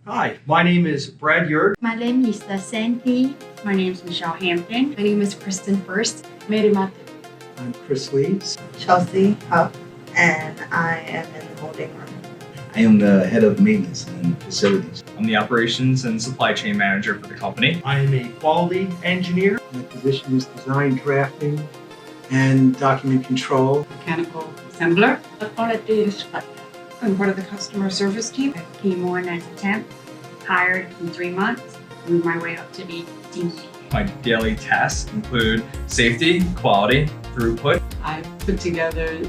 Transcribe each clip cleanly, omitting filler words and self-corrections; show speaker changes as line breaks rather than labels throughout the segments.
Hi, my name is Brad Yurt.
My name is Sandy.
My name is Michelle Hampton.
My name is Kristen First.
Mary Martin.
I'm Chris Leeds.
Chelsea Huff, and I am in the holding room.
I am the head of maintenance and facilities.
I'm the operations and supply chain manager for the company.
I am a quality engineer.
My position is design drafting and document control.
Mechanical assembler.
A quality inspector.
I'm part of the customer service team. I came on as a temp, hired in 3 months, moved my way up to be team lead.
My daily tasks include safety, quality, throughput,
I put together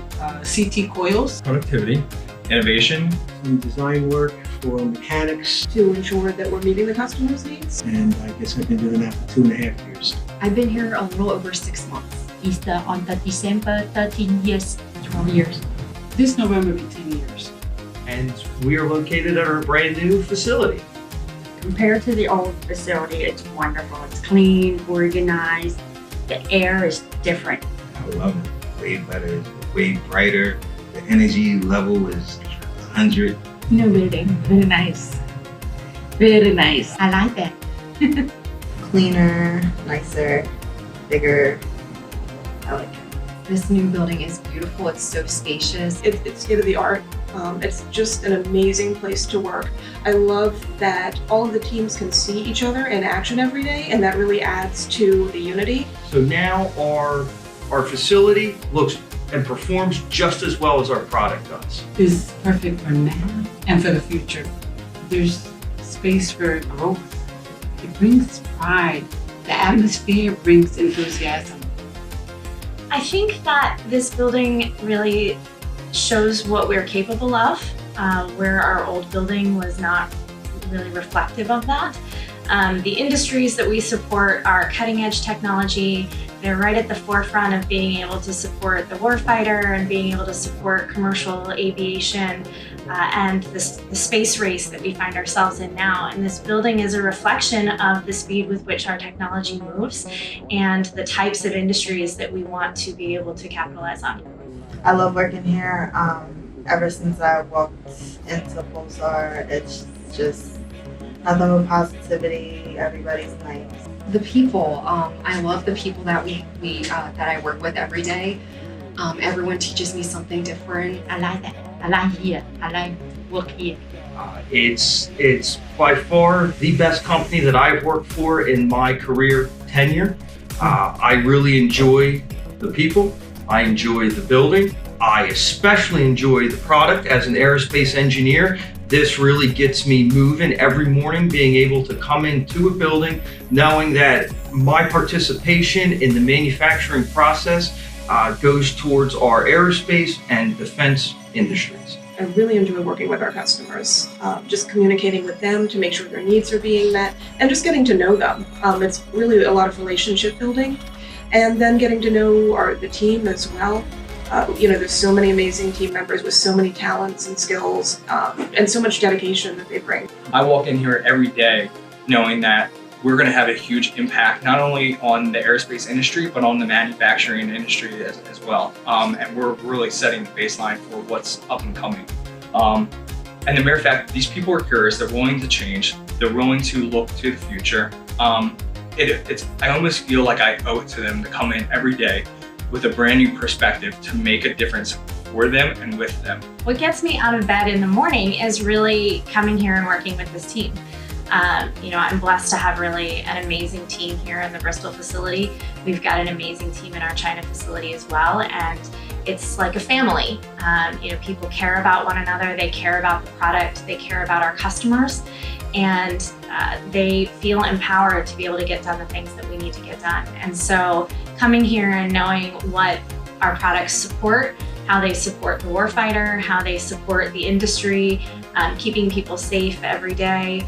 CT coils,
productivity, innovation,
Some design work for mechanics,
To ensure that we're meeting the customer's needs.
and I guess I've been doing that for 2.5 years.
I've been here a little over 6 months. It's on the December 13 years, 12 years.
this November will be 10 years.
And we are located at our brand new facility.
Compared to the old facility, it's wonderful. It's clean, organized. The air is different.
I love it. Way better, way brighter. The energy level is 100.
New building, very nice. Very nice.
I like that.
Cleaner, nicer, bigger. I like it.
This new building is beautiful. It's so spacious.
It's state of the art. It's just an amazing place to work. I love that all of the teams can see each other in action every day, and that really adds to the unity.
So now our facility looks and performs just as well as our product does.
It's perfect for now and for the future. There's space for growth. It brings pride. The atmosphere brings enthusiasm.
I think that this building really shows what we're capable of, where our old building was not really reflective of that. The industries that we support are cutting edge technology. They're right at the forefront of being able to support the warfighter and being able to support commercial aviation and the space race that we find ourselves in now. And this building is a reflection of the speed with which our technology moves and the types of industries that we want to be able to capitalize on.
I love working here. Ever since I walked into PulseR, it's just nothing but positivity. Everybody's nice.
The people, I love the people that that I work with every day. Everyone teaches me something different.
I like that. I like here. I like work here.
It's by far the best company that I've worked for in my career tenure. I really enjoy the people. I enjoy the building. I especially enjoy the product. As an aerospace engineer, this really gets me moving every morning, being able to come into a building knowing that my participation in the manufacturing process goes towards our aerospace and defense industries.
I really enjoy working with our customers, just communicating with them to make sure their needs are being met, and just getting to know them. It's really a lot of relationship building, and then getting to know the team as well. There's so many amazing team members with so many talents and skills, and so much dedication that they bring.
I walk in here every day knowing that we're going to have a huge impact not only on the aerospace industry but on the manufacturing industry as well. And we're really setting the baseline for what's up and coming. And the mere fact that these people are curious, they're willing to change, they're willing to look to the future. I almost feel like I owe it to them to come in every day with a brand new perspective to make a difference for them and with them.
What gets me out of bed in the morning is really coming here and working with this team. I'm blessed to have really an amazing team here in the Bristol facility. We've got an amazing team in our China facility as well, and it's like a family. People care about one another, they care about the product, they care about our customers, and they feel empowered to be able to get done the things that we need to get done. And so coming here and knowing what our products support, how they support the warfighter, how they support the industry, keeping people safe every day,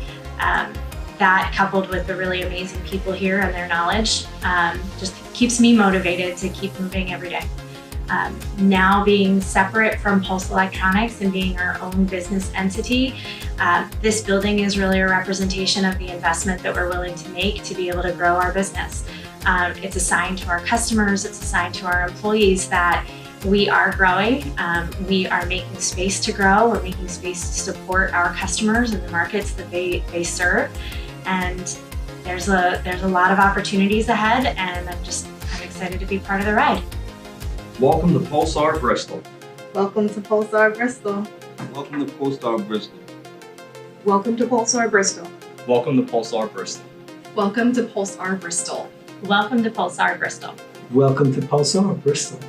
that coupled with the really amazing people here and their knowledge just keeps me motivated to keep moving every day. Now being separate from Pulse Electronics and being our own business entity, this building is really a representation of the investment that we're willing to make to be able to grow our business. It's a sign to our customers, it's a sign to our employees that We are growing. We are making space to grow. We're making space to support our customers in the markets that they serve. And there's a lot of opportunities ahead, and I'm excited to be part of the ride.
Welcome to PulseR Bristol.
Welcome to PulseR Bristol.
Welcome to PulseR Bristol.
Welcome to PulseR Bristol.
Welcome to PulseR Bristol.
Welcome to PulseR Bristol.
Welcome to PulseR Bristol.
Welcome to PulseR Bristol.